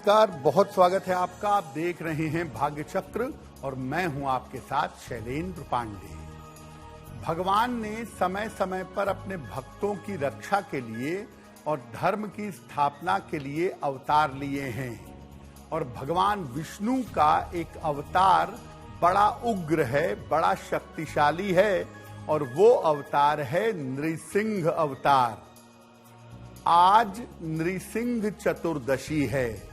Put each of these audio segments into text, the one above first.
नमस्कार, बहुत स्वागत है आपका। आप देख रहे हैं भाग्य चक्र और मैं हूं आपके साथ शैलेंद्र पांडे। भगवान ने समय समय पर अपने भक्तों की रक्षा के लिए और धर्म की स्थापना के लिए अवतार लिए हैं और भगवान विष्णु का एक अवतार बड़ा उग्र है, बड़ा शक्तिशाली है और वो अवतार है नृसिंह अवतार। आज नृसिंह चतुर्दशी है,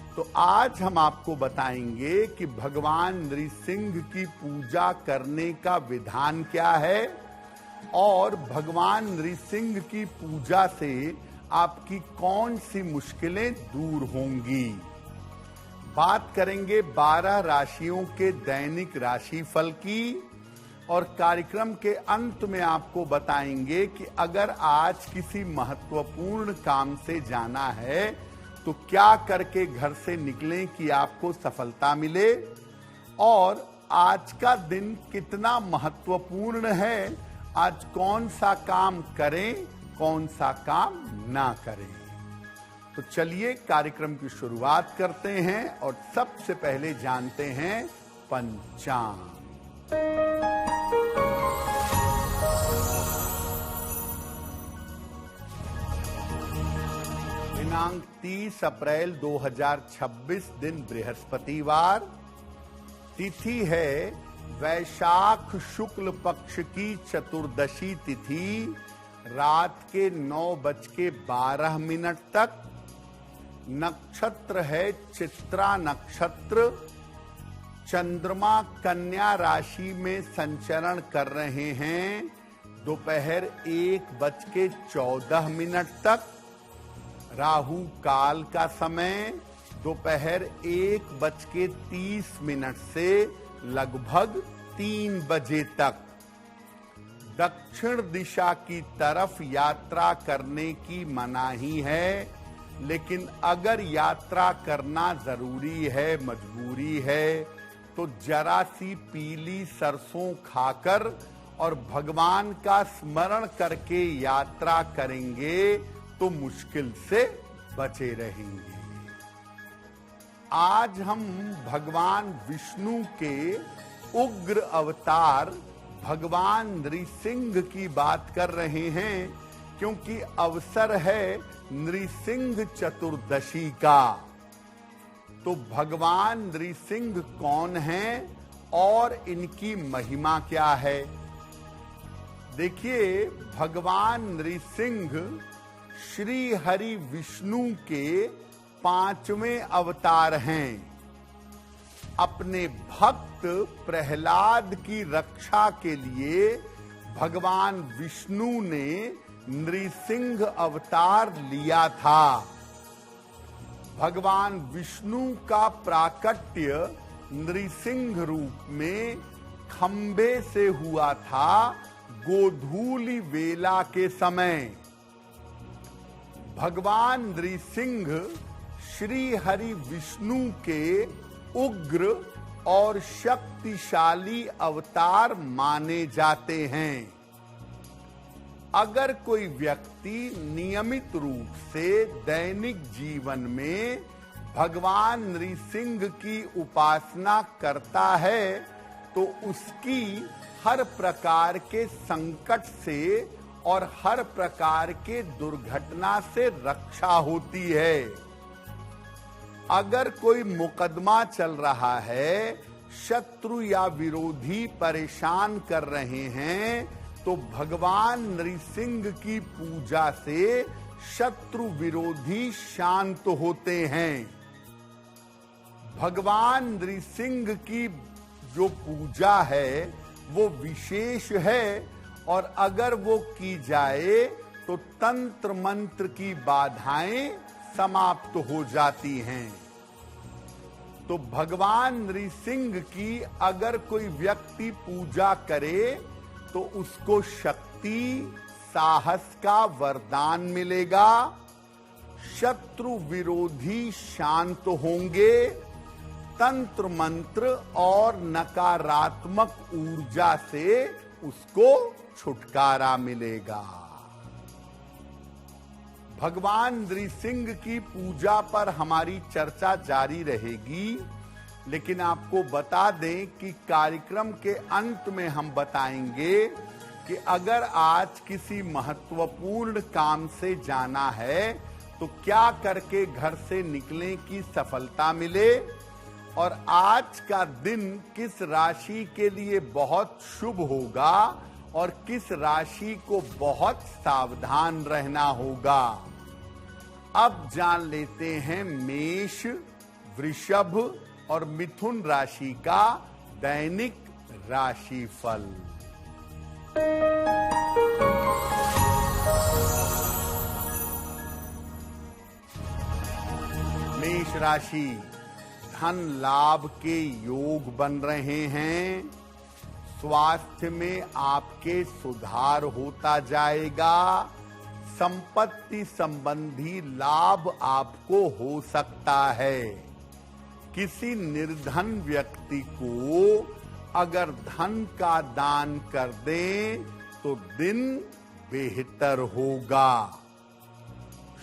तो आज हम आपको बताएंगे कि भगवान नृसिंह की पूजा करने का विधान क्या है और भगवान नृसिंह की पूजा से आपकी कौन सी मुश्किलें दूर होंगी। बात करेंगे 12 राशियों के दैनिक राशिफल की और कार्यक्रम के अंत में आपको बताएंगे कि अगर आज किसी महत्वपूर्ण काम से जाना है तो क्या करके घर से निकलें कि आपको सफलता मिले और आज का दिन कितना महत्वपूर्ण है, आज कौन सा काम करें, कौन सा काम ना करें। तो चलिए कार्यक्रम की शुरुआत करते हैं और सबसे पहले जानते हैं पंचांग। दिनांक 30 अप्रैल 2026, दिन बृहस्पतिवार, तिथि है वैशाख शुक्ल पक्ष की चतुर्दशी तिथि, रात के 9:12 तक। नक्षत्र है चित्रा नक्षत्र। चंद्रमा कन्या राशि में संचरण कर रहे हैं दोपहर 1:14 तक। राहु काल का समय दोपहर 1:30 से लगभग 3 बजे तक। दक्षिण दिशा की तरफ यात्रा करने की मनाही है, लेकिन अगर यात्रा करना जरूरी है, मजबूरी है, तो जरा सी पीली सरसों खाकर और भगवान का स्मरण करके यात्रा करेंगे तो मुश्किल से बचे रहेंगे। आज हम भगवान विष्णु के उग्र अवतार भगवान नृसिंह की बात कर रहे हैं, क्योंकि अवसर है नृसिंह चतुर्दशी का। तो भगवान नृसिंह कौन हैं और इनकी महिमा क्या है। देखिए, भगवान नृसिंह श्री हरि विष्णु के 5वें अवतार हैं। अपने भक्त प्रहलाद की रक्षा के लिए भगवान विष्णु ने नृसिंह अवतार लिया था। भगवान विष्णु का प्राकट्य नृसिंह रूप में खंबे से हुआ था गोधूली वेला के समय। भगवान नृसिंह श्री हरि विष्णु के उग्र और शक्तिशाली अवतार माने जाते हैं। अगर कोई व्यक्ति नियमित रूप से दैनिक जीवन में भगवान नृसिंह की उपासना करता है तो उसकी हर प्रकार के संकट से और हर प्रकार के दुर्घटना से रक्षा होती है। अगर कोई मुकदमा चल रहा है, शत्रु या विरोधी परेशान कर रहे हैं, तो भगवान नृसिंह की पूजा से शत्रु विरोधी शांत होते हैं। भगवान नृसिंह की जो पूजा है वो विशेष है और अगर वो की जाए तो तंत्र मंत्र की बाधाएं समाप्त हो जाती हैं। तो भगवान नृसिंह की अगर कोई व्यक्ति पूजा करे तो उसको शक्ति, साहस का वरदान मिलेगा, शत्रु विरोधी शांत होंगे, तंत्र मंत्र और नकारात्मक ऊर्जा से उसको छुटकारा मिलेगा। भगवान नृसिंह की पूजा पर हमारी चर्चा जारी रहेगी, लेकिन आपको बता दें कि कार्यक्रम के अंत में हम बताएंगे कि अगर आज किसी महत्वपूर्ण काम से जाना है तो क्या करके घर से निकलें कि सफलता मिले, और आज का दिन किस राशि के लिए बहुत शुभ होगा और किस राशि को बहुत सावधान रहना होगा। अब जान लेते हैं मेष, वृषभ और मिथुन राशि का दैनिक राशिफल। मेष राशि, धन लाभ के योग बन रहे हैं। स्वास्थ्य में आपके सुधार होता जाएगा। संपत्ति संबंधी लाभ आपको हो सकता है। किसी निर्धन व्यक्ति को अगर धन का दान कर दें तो दिन बेहतर होगा।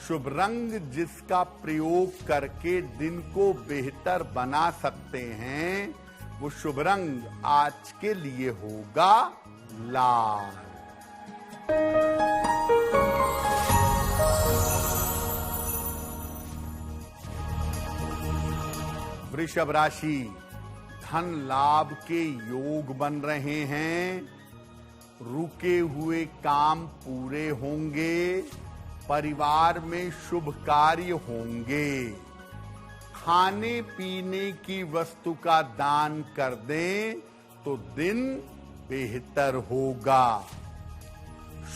शुभ रंग जिसका प्रयोग करके दिन को बेहतर बना सकते हैं, वो शुभ रंग आज के लिए होगा लाल। वृषभ राशि, धन लाभ के योग बन रहे हैं। रुके हुए काम पूरे होंगे। परिवार में शुभ कार्य होंगे। खाने पीने की वस्तु का दान कर दें तो दिन बेहतर होगा।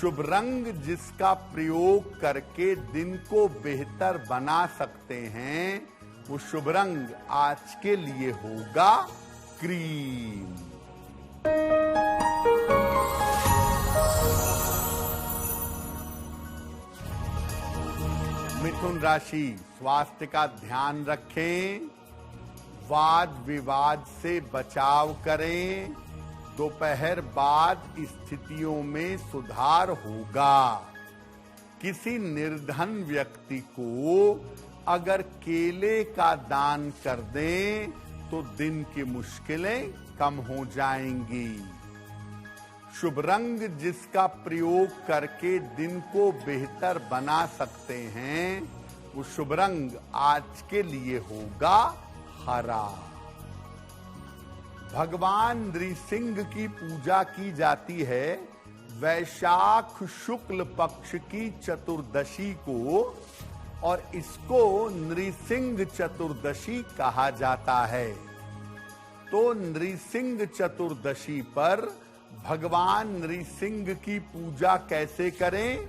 शुभ रंग जिसका प्रयोग करके दिन को बेहतर बना सकते हैं, वो शुभ रंग आज के लिए होगा क्रीम। मिथुन राशि, स्वास्थ्य का ध्यान रखें। वाद विवाद से बचाव करें। दोपहर बाद स्थितियों में सुधार होगा। किसी निर्धन व्यक्ति को अगर केले का दान कर दें तो दिन की मुश्किलें कम हो जाएंगी। शुभ रंग जिसका प्रयोग करके दिन को बेहतर बना सकते हैं, वो शुभ रंग आज के लिए होगा हरा। भगवान नृसिंह की पूजा की जाती है वैशाख शुक्ल पक्ष की चतुर्दशी को, और इसको नृसिंह चतुर्दशी कहा जाता है। तो नृसिंह चतुर्दशी पर भगवान नृसिंह की पूजा कैसे करें?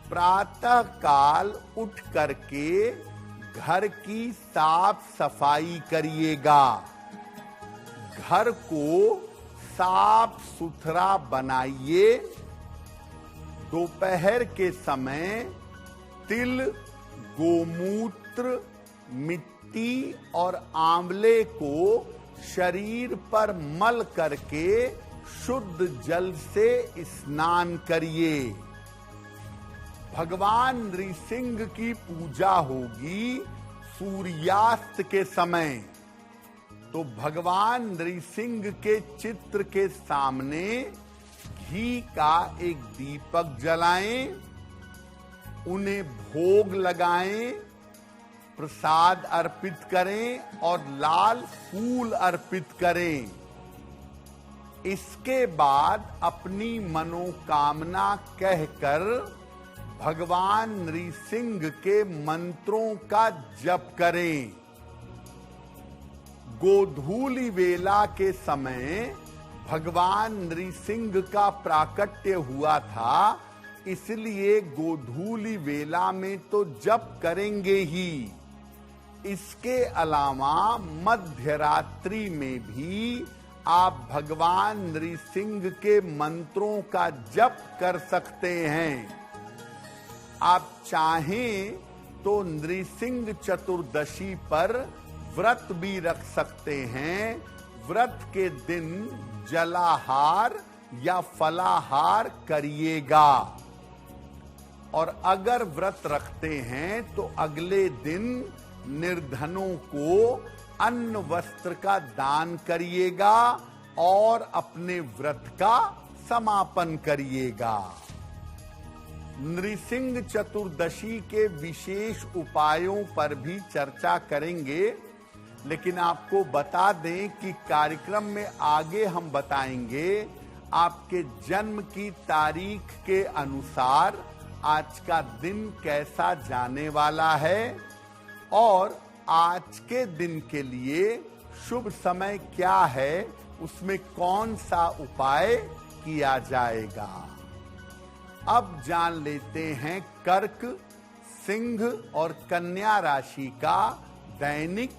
प्रातः काल उठ करके घर की साफ सफाई करिएगा। घर को साफ सुथरा बनाइए। दोपहर के समय तिल, गोमूत्र, मिट्टी और आंवले को शरीर पर मल करके शुद्ध जल से स्नान करिए। भगवान नृसिंह की पूजा होगी सूर्यास्त के समय। तो भगवान नृसिंह के चित्र के सामने घी का एक दीपक जलाएं, उन्हें भोग लगाएं, प्रसाद अर्पित करें और लाल फूल अर्पित करें। इसके बाद अपनी मनोकामना कहकर भगवान नृसिंह के मंत्रों का जप करें। गोधूली वेला के समय भगवान नृसिंह का प्राकट्य हुआ था, इसलिए गोधूली वेला में तो जप करेंगे ही। इसके अलावा मध्य रात्रि में भी आप भगवान नृसिंह के मंत्रों का जप कर सकते हैं। आप चाहें तो नृसिंह चतुर्दशी पर व्रत भी रख सकते हैं। व्रत के दिन जलाहार या फलाहार करिएगा। और अगर व्रत रखते हैं तो अगले दिन निर्धनों को अन्न वस्त्र का दान करिएगा और अपने व्रत का समापन करिएगा। नृसिंह चतुर्दशी के विशेष उपायों पर भी चर्चा करेंगे, लेकिन आपको बता दें कि कार्यक्रम में आगे हम बताएंगे आपके जन्म की तारीख के अनुसार आज का दिन कैसा जाने वाला है और आज के दिन के लिए शुभ समय क्या है, उसमें कौन सा उपाय किया जाएगा। अब जान लेते हैं कर्क, सिंह और कन्या राशि का दैनिक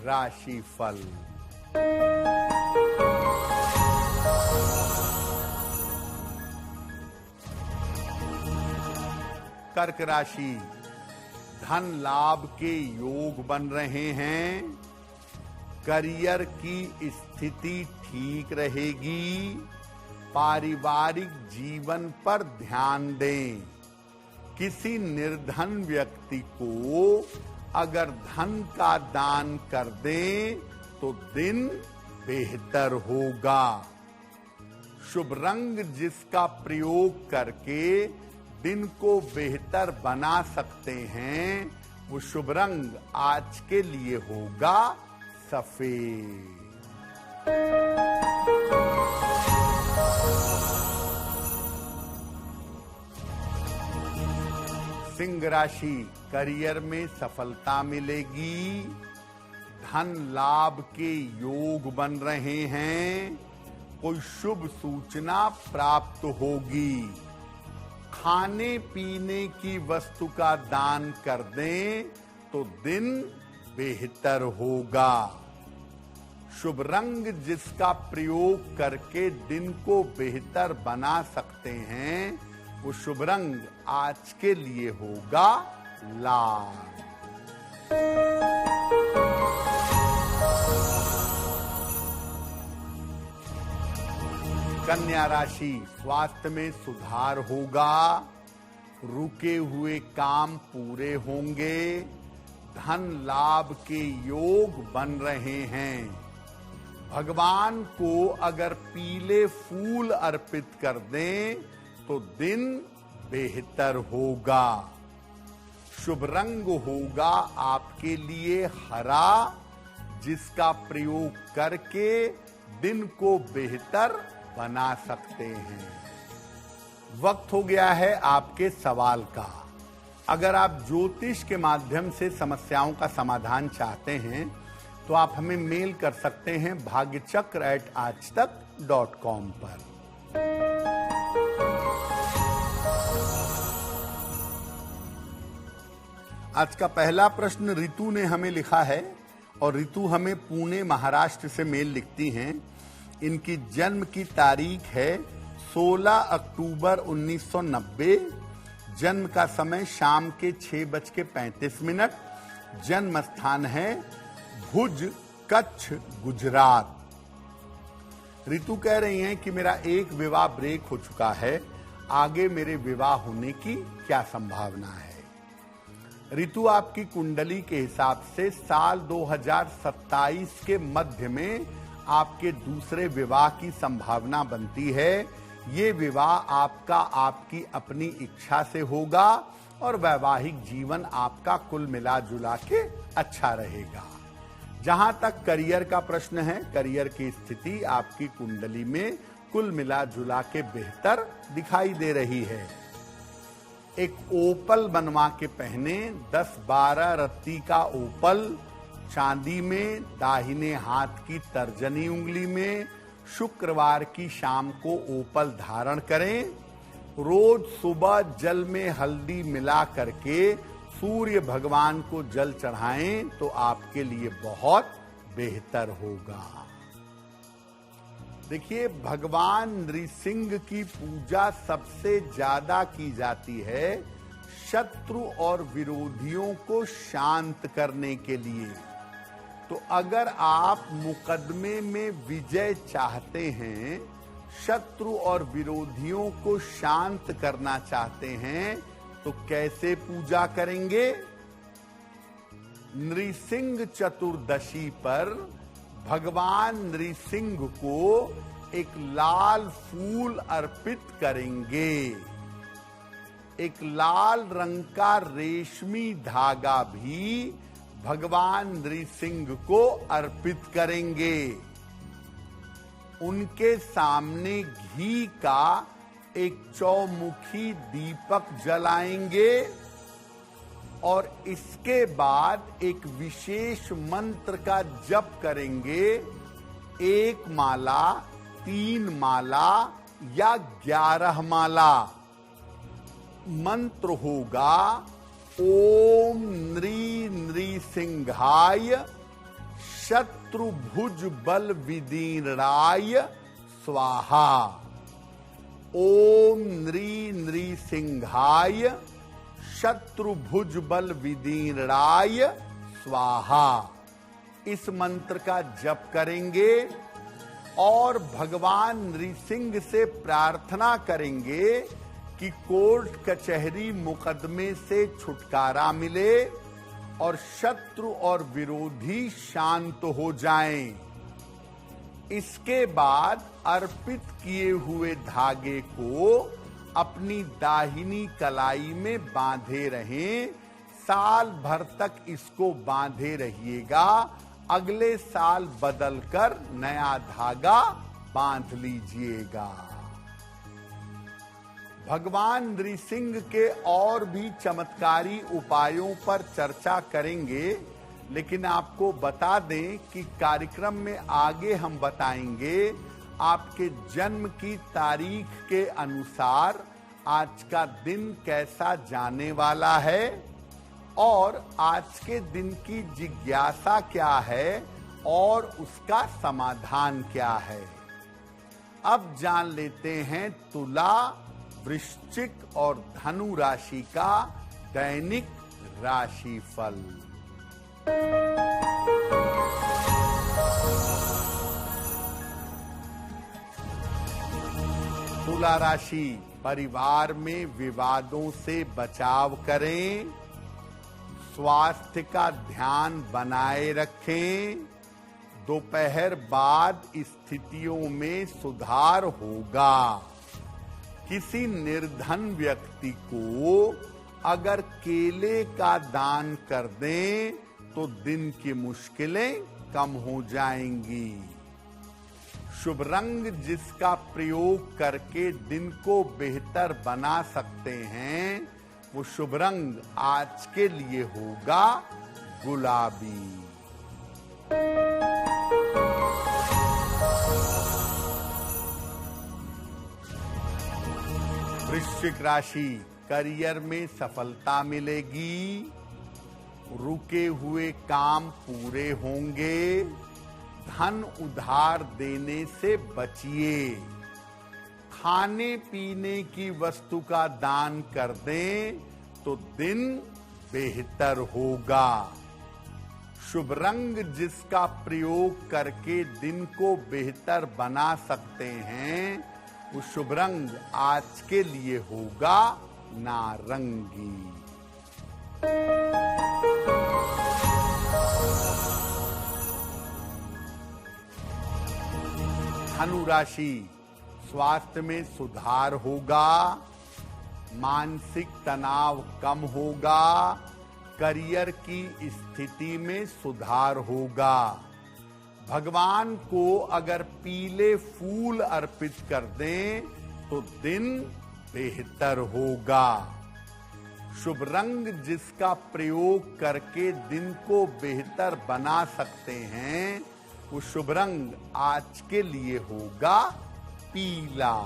राशिफल। कर्क राशि, धन लाभ के योग बन रहे हैं। करियर की स्थिति ठीक रहेगी। पारिवारिक जीवन पर ध्यान दें। किसी निर्धन व्यक्ति को अगर धन का दान कर दें तो दिन बेहतर होगा। शुभ रंग जिसका प्रयोग करके दिन को बेहतर बना सकते हैं, वो शुभ रंग आज के लिए होगा सफेद। सिंह राशि, करियर में सफलता मिलेगी। धन लाभ के योग बन रहे हैं। कोई शुभ सूचना प्राप्त होगी। खाने पीने की वस्तु का दान कर दें तो दिन बेहतर होगा। शुभ रंग जिसका प्रयोग करके दिन को बेहतर बना सकते हैं, वो शुभ रंग आज के लिए होगा लाल। कन्या राशि, स्वास्थ्य में सुधार होगा। रुके हुए काम पूरे होंगे। धन लाभ के योग बन रहे हैं। भगवान को अगर पीले फूल अर्पित कर दें तो दिन बेहतर होगा। शुभ रंग होगा आपके लिए हरा, जिसका प्रयोग करके दिन को बेहतर बना सकते हैं। वक्त हो गया है आपके सवाल का। अगर आप ज्योतिष के माध्यम से समस्याओं का समाधान चाहते हैं तो आप हमें मेल कर सकते हैं bhagyachakra@aajtak.com पर। आज का पहला प्रश्न रितु ने हमें लिखा है और रितु हमें पुणे महाराष्ट्र से मेल लिखती हैं। इनकी जन्म की तारीख है 16 अक्टूबर 1990। जन्म का समय शाम के 6:35। जन्म स्थान है भुज, कच्छ, गुजरात। रितु कह रही हैं कि मेरा एक विवाह ब्रेक हो चुका है, आगे मेरे विवाह होने की क्या संभावना है। रितु, आपकी कुंडली के हिसाब से साल 2027 के मध्य में आपके दूसरे विवाह की संभावना बनती है। ये विवाह आपका आपकी अपनी इच्छा से होगा और वैवाहिक जीवन आपका कुल मिला जुला के अच्छा रहेगा। जहां तक करियर का प्रश्न है, करियर की स्थिति आपकी कुंडली में कुल मिला जुला के बेहतर दिखाई दे रही है। एक ओपल बनवा के पहने, 10-12 रत्ती का ओपल चांदी में, दाहिने हाथ की तर्जनी उंगली में, शुक्रवार की शाम को ओपल धारण करें। रोज सुबह जल में हल्दी मिला करके सूर्य भगवान को जल चढ़ाएं तो आपके लिए बहुत बेहतर होगा। देखिए, भगवान नृसिंह की पूजा सबसे ज्यादा की जाती है शत्रु और विरोधियों को शांत करने के लिए। तो अगर आप मुकदमे में विजय चाहते हैं, शत्रु और विरोधियों को शांत करना चाहते हैं, तो कैसे पूजा करेंगे? नृसिंह चतुर्दशी पर भगवान नृसिंह को एक लाल फूल अर्पित करेंगे। एक लाल रंग का रेशमी धागा भी भगवान नृसिंह को अर्पित करेंगे। उनके सामने घी का एक चौमुखी दीपक जलाएंगे और इसके बाद एक विशेष मंत्र का जप करेंगे। 1 माला, 3 माला या 11 माला। मंत्र होगा ओम नृसिंहाय शत्रुभुज बल विदीर्णाय स्वाहा। ओम नृसिंहाय शत्रुभुज बल विदीर्णाय स्वाहा। इस मंत्र का जप करेंगे और भगवान नृसिंह से प्रार्थना करेंगे कि कोर्ट कचहरी मुकदमे से छुटकारा मिले और शत्रु और विरोधी शांत हो जाएं। इसके बाद अर्पित किए हुए धागे को अपनी दाहिनी कलाई में बांधे रहें। साल भर तक इसको बांधे रहिएगा। अगले साल बदलकर नया धागा बांध लीजिएगा। भगवान नृसिंह के और भी चमत्कारी उपायों पर चर्चा करेंगे, लेकिन आपको बता दें कि कार्यक्रम में आगे हम बताएंगे आपके जन्म की तारीख के अनुसार आज का दिन कैसा जाने वाला है और आज के दिन की जिज्ञासा क्या है और उसका समाधान क्या है। अब जान लेते हैं तुला, वृश्चिक और धनु राशि का दैनिक राशिफल। तुला राशि, परिवार में विवादों से बचाव करें। स्वास्थ्य का ध्यान बनाए रखें। दोपहर बाद स्थितियों में सुधार होगा। किसी निर्धन व्यक्ति को अगर केले का दान कर दें तो दिन की मुश्किलें कम हो जाएंगी। शुभ रंग जिसका प्रयोग करके दिन को बेहतर बना सकते हैं वो शुभ रंग आज के लिए होगा गुलाबी। वृश्चिक राशि, करियर में सफलता मिलेगी। रुके हुए काम पूरे होंगे। धन उधार देने से बचिए। खाने पीने की वस्तु का दान कर दें तो दिन बेहतर होगा। शुभ रंग जिसका प्रयोग करके दिन को बेहतर बना सकते हैं वो शुभ रंग आज के लिए होगा नारंगी। धनु राशि, स्वास्थ्य में सुधार होगा। मानसिक तनाव कम होगा। करियर की स्थिति में सुधार होगा। भगवान को अगर पीले फूल अर्पित कर दें तो दिन बेहतर होगा। शुभ रंग जिसका प्रयोग करके दिन को बेहतर बना सकते हैं वो शुभ रंग आज के लिए होगा पीला।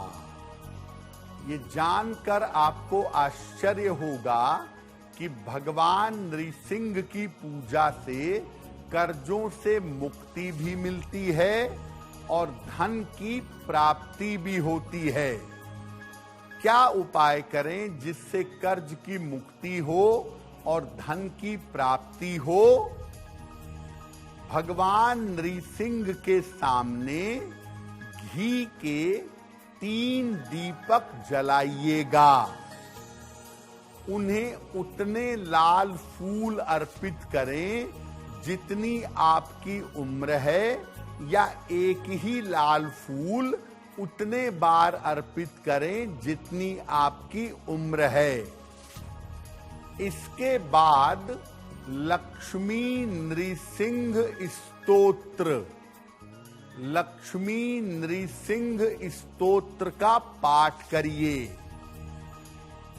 ये जानकर आपको आश्चर्य होगा कि भगवान नृसिंह की पूजा से कर्जों से मुक्ति भी मिलती है और धन की प्राप्ति भी होती है। क्या उपाय करें जिससे कर्ज की मुक्ति हो और धन की प्राप्ति हो? भगवान नृसिंह के सामने घी के 3 दीपक जलाइएगा। उन्हें उतने लाल फूल अर्पित करें जितनी आपकी उम्र है, या एक ही लाल फूल उतने बार अर्पित करें जितनी आपकी उम्र है। इसके बाद लक्ष्मी नृसिंह स्तोत्र, लक्ष्मी नृसिंह स्तोत्र का पाठ करिए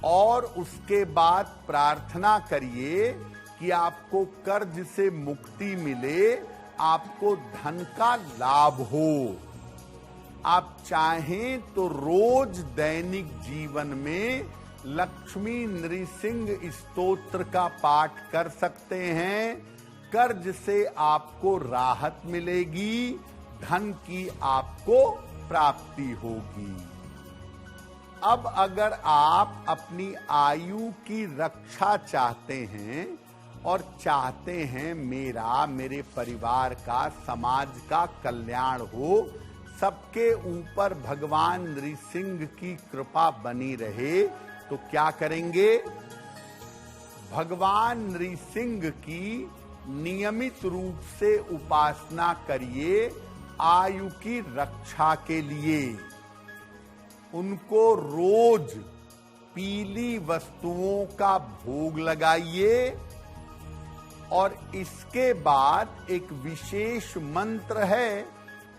और उसके बाद प्रार्थना करिए कि आपको कर्ज से मुक्ति मिले, आपको धन का लाभ हो। आप चाहें तो रोज दैनिक जीवन में लक्ष्मी नृसिंह स्तोत्र का पाठ कर सकते हैं। कर्ज से आपको राहत मिलेगी, धन की आपको प्राप्ति होगी। अब अगर आप अपनी आयु की रक्षा चाहते हैं और चाहते हैं मेरा, मेरे परिवार का, समाज का कल्याण हो, सबके ऊपर भगवान नृसिंह की कृपा बनी रहे, तो क्या करेंगे? भगवान नृसिंह की नियमित रूप से उपासना करिए आयु की रक्षा के लिए। उनको रोज पीली वस्तुओं का भोग लगाइए और इसके बाद एक विशेष मंत्र है,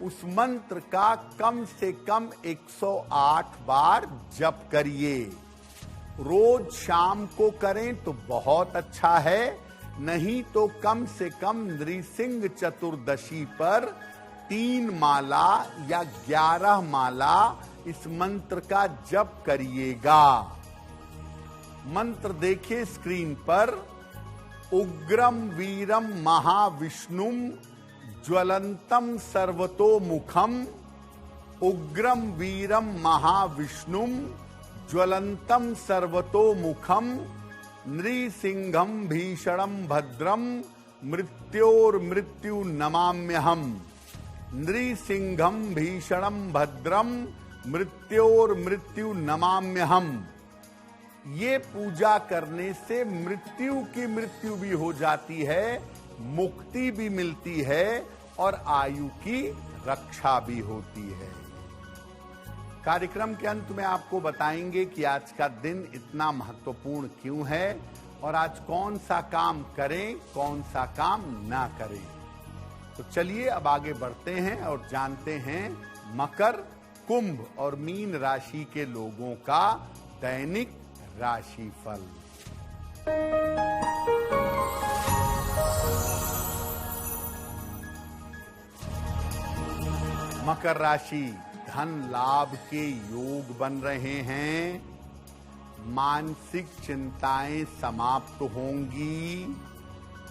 उस मंत्र का कम से कम 108 बार जप करिए। रोज शाम को करें तो बहुत अच्छा है, नहीं तो कम से कम नृसिंह चतुर्दशी पर 3 माला या 11 माला इस मंत्र का जप करिएगा। मंत्र देखिए स्क्रीन पर। उग्रम वीरम महाविष्णुम ज्वलंतम सर्वतोमुखम, उग्रम वीरम महाविष्णुम ज्वलंतम सर्वतोमुखम, नृसिंहम भीषणम भद्रम मृत्योर्मृत्यु नमाम्यहम, नृसिंहम भीषणम भद्रम मृत्योर्मृत्यु नमाम्यहम। ये पूजा करने से मृत्यु की मृत्यु भी हो जाती है, मुक्ति भी मिलती है और आयु की रक्षा भी होती है। कार्यक्रम के अंत में आपको बताएंगे कि आज का दिन इतना महत्वपूर्ण क्यों है और आज कौन सा काम करें, कौन सा काम ना करें। तो चलिए अब आगे बढ़ते हैं और जानते हैं मकर, कुंभ और मीन राशि के लोगों का दैनिक राशिफल। मकर राशि, धन लाभ के योग बन रहे हैं, मानसिक चिंताएं समाप्त होंगी,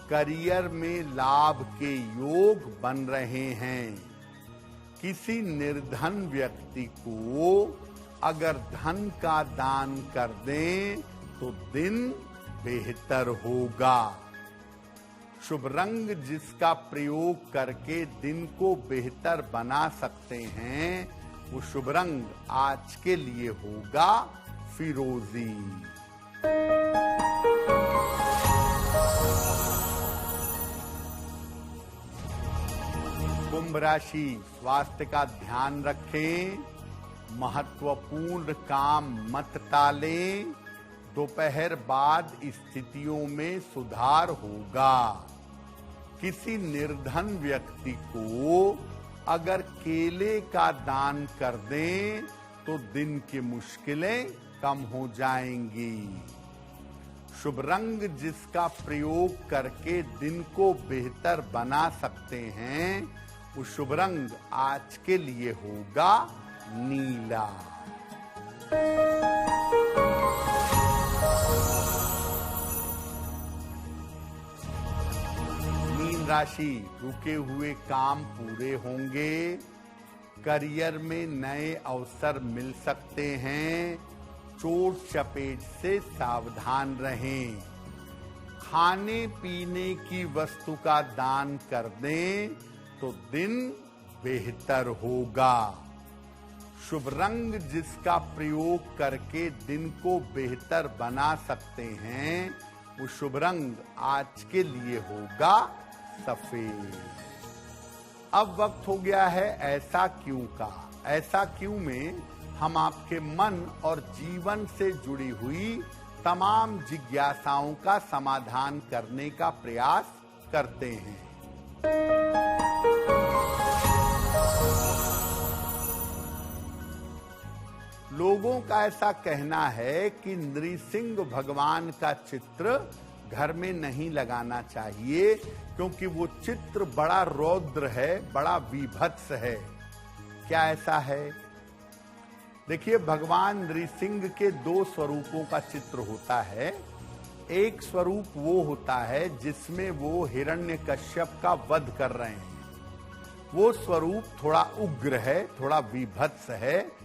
करियर में लाभ के योग बन रहे हैं। किसी निर्धन व्यक्ति को अगर धन का दान कर दें तो दिन बेहतर होगा। शुभ रंग जिसका प्रयोग करके दिन को बेहतर बना सकते हैं, वो शुभ रंग आज के लिए होगा फिरोजी। कुंभ राशि, स्वास्थ्य का ध्यान रखें, महत्वपूर्ण काम मत टालें, दोपहर बाद स्थितियों में सुधार होगा। किसी निर्धन व्यक्ति को अगर केले का दान कर दें तो दिन की मुश्किलें कम हो जाएंगी। शुभ रंग जिसका प्रयोग करके दिन को बेहतर बना सकते हैं, वो शुभ रंग आज के लिए होगा नीला। मीन राशि, रुके हुए काम पूरे होंगे, करियर में नए अवसर मिल सकते हैं, चोट चपेट से सावधान रहें। खाने पीने की वस्तु का दान कर दें तो दिन बेहतर होगा। शुभ रंग जिसका प्रयोग करके दिन को बेहतर बना सकते हैं, वो शुभ रंग आज के लिए होगा सफेद। अब वक्त हो गया है ऐसा क्यों का। ऐसा क्यों में हम आपके मन और जीवन से जुड़ी हुई तमाम जिज्ञासाओं का समाधान करने का प्रयास करते हैं। लोगों का ऐसा कहना है कि नृसिंह भगवान का चित्र घर में नहीं लगाना चाहिए, क्योंकि वो चित्र बड़ा रौद्र है, बड़ा विभत्स है। क्या ऐसा है? देखिए, भगवान नृसिंह के दो स्वरूपों का चित्र होता है। एक स्वरूप वो होता है जिसमें वो हिरण्यकश्यप का वध कर रहे हैं। वो स्वरूप थोड़ा उग्र है, थोड़ा विभत्स है।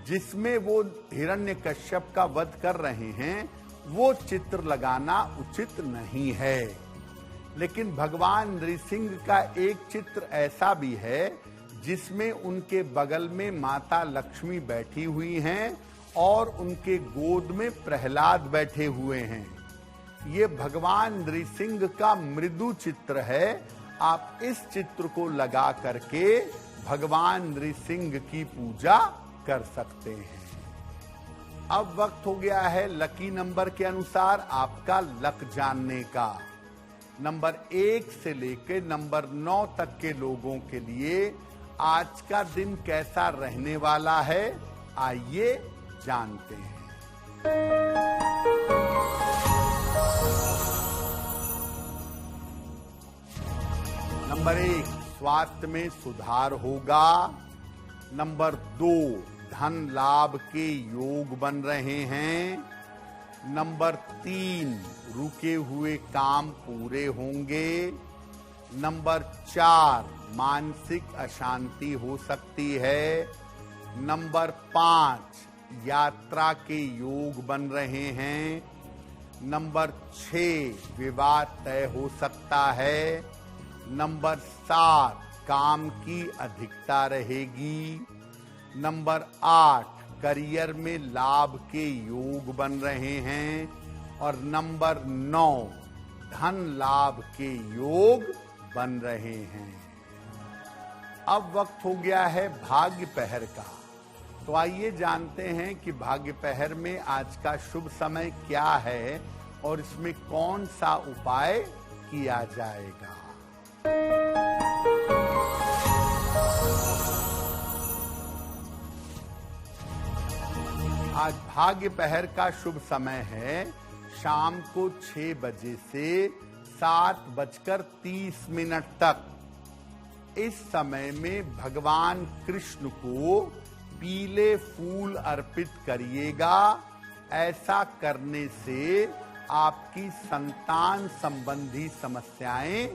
जिसमें वो हिरण्यकश्यप का वध कर रहे हैं, वो चित्र लगाना उचित नहीं है। लेकिन भगवान नृसिंह का एक चित्र ऐसा भी है जिसमें उनके बगल में माता लक्ष्मी बैठी हुई हैं और उनके गोद में प्रहलाद बैठे हुए हैं। ये भगवान नृसिंह का मृदु चित्र है। आप इस चित्र को लगा करके भगवान नृसिंह की पूजा कर सकते हैं। अब वक्त हो गया है लकी नंबर के अनुसार आपका लक जानने का। नंबर 1 से लेकर नंबर 9 तक के लोगों के लिए आज का दिन कैसा रहने वाला है, आइए जानते हैं। नंबर 1, स्वास्थ्य में सुधार होगा। नंबर 2, धन लाभ के योग बन रहे हैं। नंबर 3, रुके हुए काम पूरे होंगे। नंबर 4, मानसिक अशांति हो सकती है। नंबर 5, यात्रा के योग बन रहे हैं। नंबर 6, विवाद तय हो सकता है। नंबर 7, काम की अधिकता रहेगी। नंबर 8, करियर में लाभ के योग बन रहे हैं। और नंबर 9, धन लाभ के योग बन रहे हैं। अब वक्त हो गया है भाग्य पहर का। तो आइए जानते हैं कि भाग्य पहर में आज का शुभ समय क्या है और इसमें कौन सा उपाय किया जाएगा। आज भाग्य पहर का शुभ समय है शाम को 6 बजे से 7:30 तक। इस समय में भगवान कृष्ण को पीले फूल अर्पित करिएगा। ऐसा करने से आपकी संतान संबंधी समस्याएं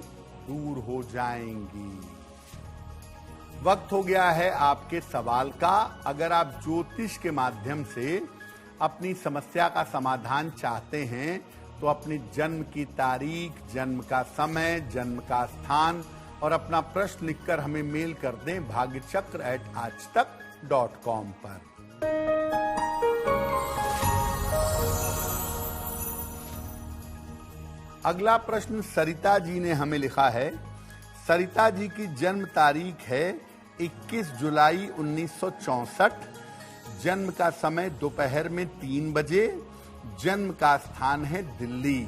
दूर हो जाएंगी। वक्त हो गया है आपके सवाल का। अगर आप ज्योतिष के माध्यम से अपनी समस्या का समाधान चाहते हैं तो अपनी जन्म की तारीख, जन्म का समय, जन्म का स्थान और अपना प्रश्न लिखकर हमें मेल कर दें bhagyachakra@aajtak.com पर। अगला प्रश्न सरिता जी ने हमें लिखा है। सरिता जी की जन्म तारीख है 21 जुलाई 1964। जन्म का समय दोपहर में 3 बजे। जन्म का स्थान है दिल्ली।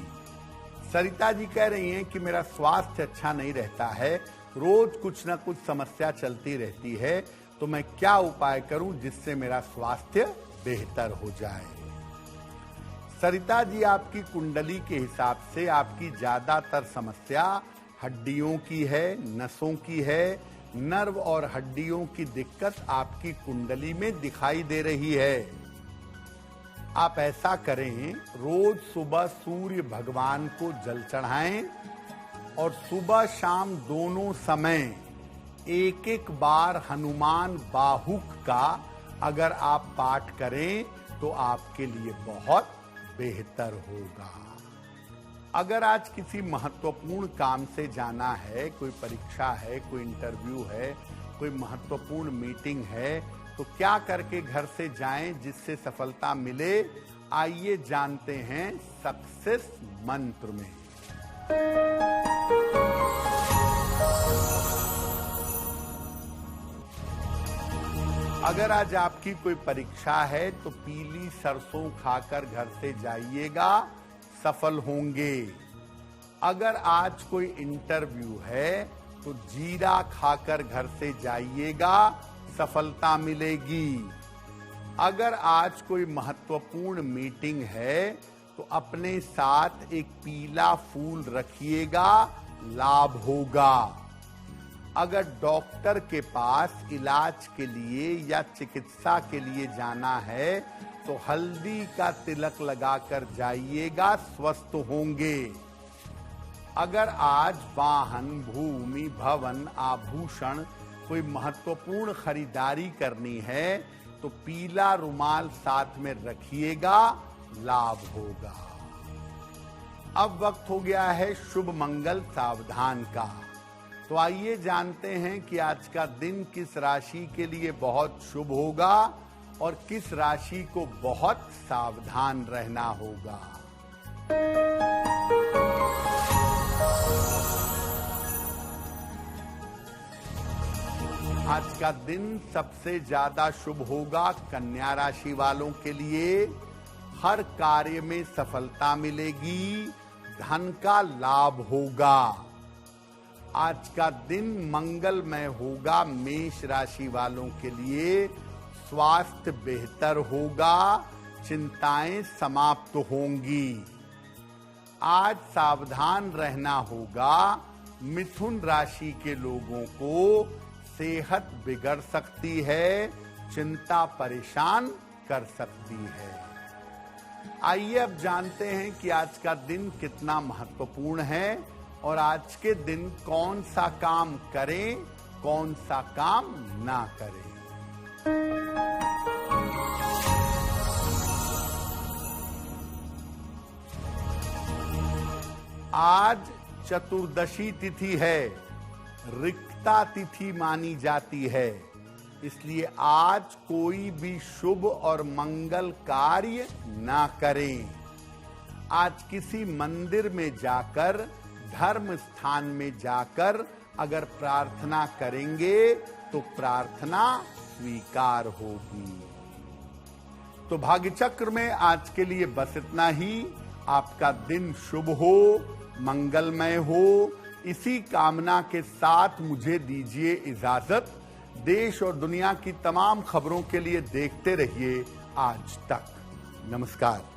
सरिता जी कह रही हैं कि मेरा स्वास्थ्य अच्छा नहीं रहता है, रोज कुछ ना कुछ समस्या चलती रहती है, तो मैं क्या उपाय करूं जिससे मेरा स्वास्थ्य बेहतर हो जाए। सरिता जी, आपकी कुंडली के हिसाब से आपकी ज्यादातर समस्या हड्डियों की है, नसों की है। नर्व और हड्डियों की दिक्कत आपकी कुंडली में दिखाई दे रही है। आप ऐसा करें, रोज सुबह सूर्य भगवान को जल चढ़ाएं और सुबह शाम दोनों समय एक बार हनुमान बाहुक का अगर आप पाठ करें तो आपके लिए बहुत बेहतर होगा। अगर आज किसी महत्वपूर्ण काम से जाना है, कोई परीक्षा है, कोई इंटरव्यू है, कोई महत्वपूर्ण मीटिंग है, तो क्या करके घर से जाएं जिससे सफलता मिले? आइए जानते हैं सक्सेस मंत्र में। अगर आज आपकी कोई परीक्षा है तो पीली सरसों खाकर घर से जाइएगा, सफल होंगे। अगर आज कोई इंटरव्यू है तो जीरा खाकर घर से जाइएगा, सफलता मिलेगी। अगर आज कोई महत्वपूर्ण मीटिंग है तो अपने साथ एक पीला फूल रखिएगा, लाभ होगा। अगर डॉक्टर के पास इलाज के लिए या चिकित्सा के लिए जाना है तो हल्दी का तिलक लगाकर जाइएगा, स्वस्थ होंगे। अगर आज वाहन, भूमि, भवन, आभूषण कोई महत्वपूर्ण खरीदारी करनी है तो पीला रुमाल साथ में रखिएगा, लाभ होगा। अब वक्त हो गया है शुभ मंगल सावधान का। तो आइए जानते हैं कि आज का दिन किस राशि के लिए बहुत शुभ होगा और किस राशि को बहुत सावधान रहना होगा। आज का दिन सबसे ज्यादा शुभ होगा कन्या राशि वालों के लिए। हर कार्य में सफलता मिलेगी, धन का लाभ होगा। आज का दिन मंगलमय होगा मेष राशि वालों के लिए। स्वास्थ्य बेहतर होगा, चिंताएं समाप्त होंगी। आज सावधान रहना होगा। मिथुन राशि के लोगों को सेहत बिगड़ सकती है, चिंता परेशान कर सकती है। आइए अब जानते हैं कि आज का दिन कितना महत्वपूर्ण है और आज के दिन कौन सा काम करें, कौन सा काम ना करें। आज चतुर्दशी तिथि है, रिक्ता तिथि मानी जाती है, इसलिए आज कोई भी शुभ और मंगल कार्य ना करें। आज किसी मंदिर में जाकर, धर्म स्थान में जाकर अगर प्रार्थना करेंगे तो प्रार्थना स्वीकार होगी। तो भाग्य चक्र में आज के लिए बस इतना ही। आपका दिन शुभ हो, मंगलमय हो, इसी कामना के साथ मुझे दीजिए इजाजत। देश और दुनिया की तमाम खबरों के लिए देखते रहिए आज तक। नमस्कार।